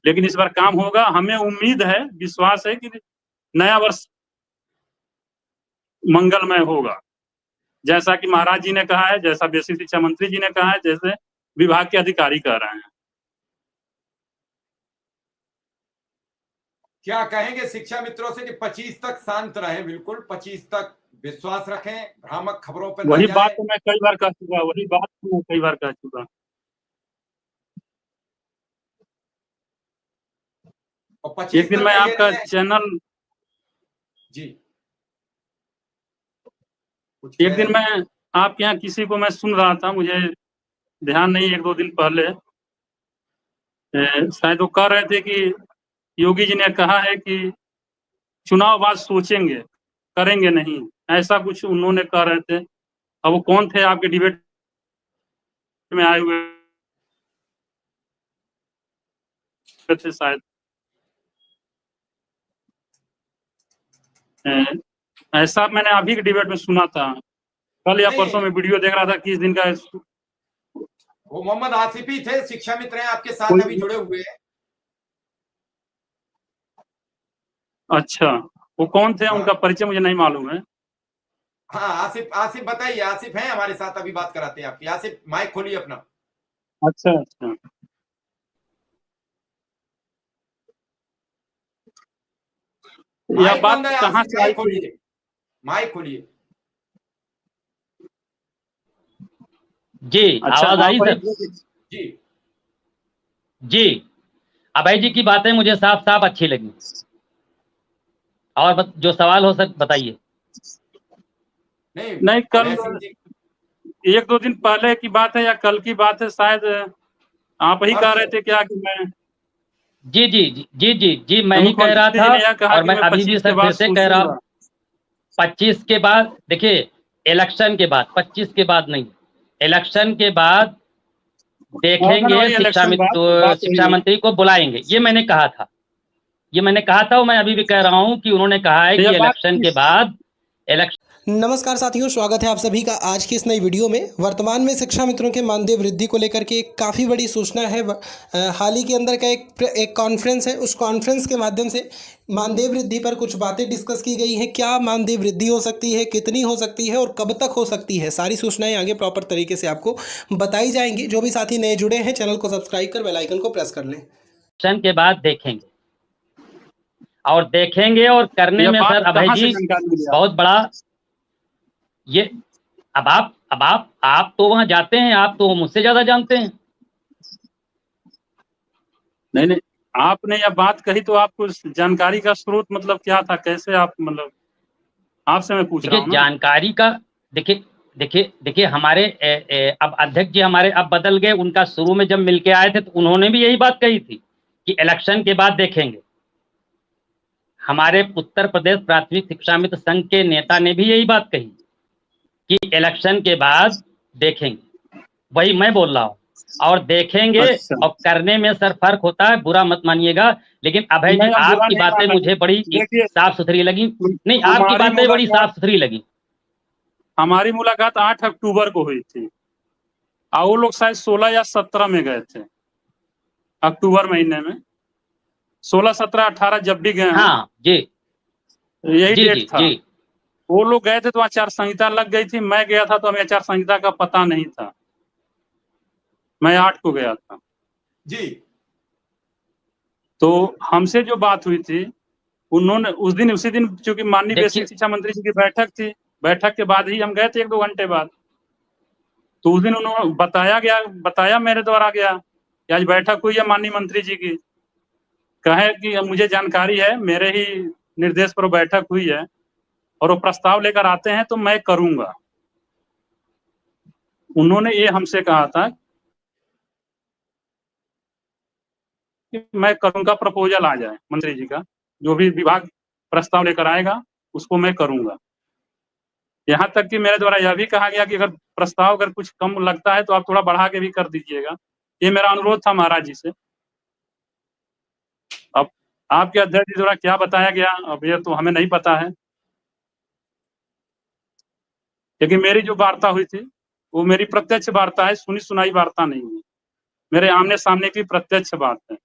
लेकिन इस बार काम होगा, हमें उम्मीद है, विश्वास है कि नया वर्ष मंगलमय होगा, जैसा कि महाराज जी ने कहा है, जैसा बेसिक शिक्षा मंत्री जी ने कहा है, जैसे विभाग के अधिकारी कह रहे हैं। क्या कहेंगे शिक्षा मित्रों से कि 25 तक शांत रहें, बिल्कुल 25 तक विश्वास रखें, भ्रामक खबरों पर न वही बात जाएं। तो मैं कई बार कह चुका, वही बात तो मैं कई बार कह चुका। और एक 25 दिन तक मैं का ये आपका नहीं है चैनल जी, कुछ एक कह दिन रहे थे। मैं आपके यहाँ किसी को मैं सुन रहा था, मुझे ध्यान नहीं, 1-2 दिन पहले शायद वो कह रहे थे कि योगी जी ने कहा है कि चुनाव बाद सोचेंगे, करेंगे नहीं, ऐसा कुछ उन्होंने कह रहे थे। अब वो कौन थे आपके डिबेट में आए हुए थे शायद। ऐसा मैंने अभी के डिबेट में सुना था, कल या परसों नहीं, में वीडियो देख रहा था, किस दिन का वो मोहम्मद आसिफ ही थे, शिक्षा मित्र हैं आपके साथ अभी कोई। जुड़े हुए हैं। अच्छा, वो कौन थे, हाँ उनका परिचय मुझे नहीं मालूम है। हाँ, आसिफ आसिफ बताइए, आसिफ हैं हमारे साथ, अभी बात कराते हैं आपकी। आसिफ माइक खोलिए अपना। अच्छा अच्छा, यह माइक बात बंद है कहाँ आसिफ, से आई माइक थी? खोलिए, माइक खोलिए। जी, अच्छा, आवाज हाँ आई वही सर? जी जी, अभय जी की बातें मुझे साफ साफ अच्छी लगी। और जो सवाल हो सर बताइए। नहीं, नहीं, कल अभय सिंह जी 1-2 दिन पहले की बात है या कल की बात है, शायद आप ही कह रहे परसों। थे क्या कि मैं जी जी जी जी जी जी, मैं ही कह रहा मुख्यमंत्री था। जी ने यह कहा और कि मैं मैं अभी भी 25 के सर बाद फिर से कह रहा हूं, सोचूंगा। 25 के बाद देखिए, इलेक्शन के बाद, 25 के बाद नहीं, इलेक्शन के बाद हाँ, मैंने देखेंगे, वही इलेक्शन बात वही शिक्षा है। मंत्री को बुलाएंगे, ये मैंने कहा था, ये मैंने कहा था। और मैं अभी भी कह रहा हूं कि उन्होंने कहा है तो यह कि बात इलेक्शन के बाद नमस्कार साथियों, स्वागत है आप सभी का आज की इस नई वीडियो में। वर्तमान में शिक्षा मित्रों के मानदेय वृद्धि को लेकर के एक काफ़ी बड़ी सूचना है। हाल ही के अंदर का एक कॉन्फ्रेंस है, उस कॉन्फ्रेंस के माध्यम से मानदेय वृद्धि पर कुछ बातें डिस्कस की गई हैं। क्या मानदेय वृद्धि हो सकती है, कितनी हो सकती है और कब तक हो सकती है, सारी सूचनाएं आगे प्रॉपर तरीके से आपको बताई जाएंगी। जो भी साथी नए जुड़े हैं, चैनल को सब्सक्राइब कर बेल आइकन को प्रेस कर लें। इलेक्शन के बाद देखेंगे, और देखेंगे और करने यह में बात सर अभय कहाँ से जी जानकारी मिली बहुत आपको? बड़ा ये। अब आप तो वहां जाते हैं, आप तो मुझसे ज्यादा जानते हैं। नहीं नहीं, आपने यह बात कही तो आपको जानकारी का स्रोत मतलब क्या था, कैसे आप मतलब, आपसे मैं पूछ रहा देखिए हूँ ना। जानकारी का, देखिए देखिए देखिए हमारे अब अध्यक्ष जी हमारे अब बदल गए। उनका शुरू में जब मिलके आए थे तो उन्होंने भी यही बात कही थी कि इलेक्शन के बाद देखेंगे। हमारे उत्तर प्रदेश प्राथमिक शिक्षा मित्र संघ के नेता ने भी यही बात कही कि इलेक्शन के बाद देखेंगे। वही मैं बोल रहा हूँ। और देखेंगे अच्छा, और करने में सर फर्क होता है, बुरा मत मानिएगा। लेकिन अभय जी नहीं हम बुरा आपकी नहीं बातें मान मुझे रहे। बड़ी देखिए, साफ सुथरी लगी। नहीं, आपकी हमारी बातें बड़ी मुलाकात साफ सुथरी लगी। हमारी मुलाकात 8 अक्टूबर को हुई थी, और वो लोग शायद 16 या 17 में गए थे, अक्टूबर महीने में। 16, 17, 18 जब भी गए हों, हाँ जी यही जी डेट जी था। जी वो लोग गए थे तो आचार संहिता लग गई थी, मैं गया था तो हमें आचार संहिता का पता नहीं था, मैं 8 को गया था। जी तो हमसे जो बात हुई थी, उन्होंने उसी दिन चूंकि माननीय बेसिक देखिए, शिक्षा मंत्री जी की बैठक थी, बैठक के बाद ही हम गए थे 1-2 घंटे बाद। तो उस दिन उन्होंने बताया मेरे द्वारा गया कि आज बैठक हुई है माननीय मंत्री जी की, कहे कि मुझे जानकारी है, मेरे ही निर्देश पर बैठक हुई है और वो प्रस्ताव लेकर आते हैं तो मैं करूंगा। उन्होंने ये हमसे कहा था कि मैं करूंगा, प्रपोजल आ जाए मंत्री जी का, जो भी विभाग प्रस्ताव लेकर आएगा उसको मैं करूंगा। यहाँ तक कि मेरे द्वारा यह भी कहा गया कि अगर प्रस्ताव अगर कुछ कम लगता है तो आप थोड़ा बढ़ा के भी कर दीजिएगा। ये मेरा अनुरोध था महाराज जी से। अब आपके अध्यक्ष जी द्वारा क्या बताया गया, अब ये तो हमें नहीं पता है, लेकिन मेरी जो वार्ता हुई थी वो मेरी प्रत्यक्ष वार्ता है, सुनी सुनाई वार्ता नहीं हुई। मेरे आमने सामने की प्रत्यक्ष बात है।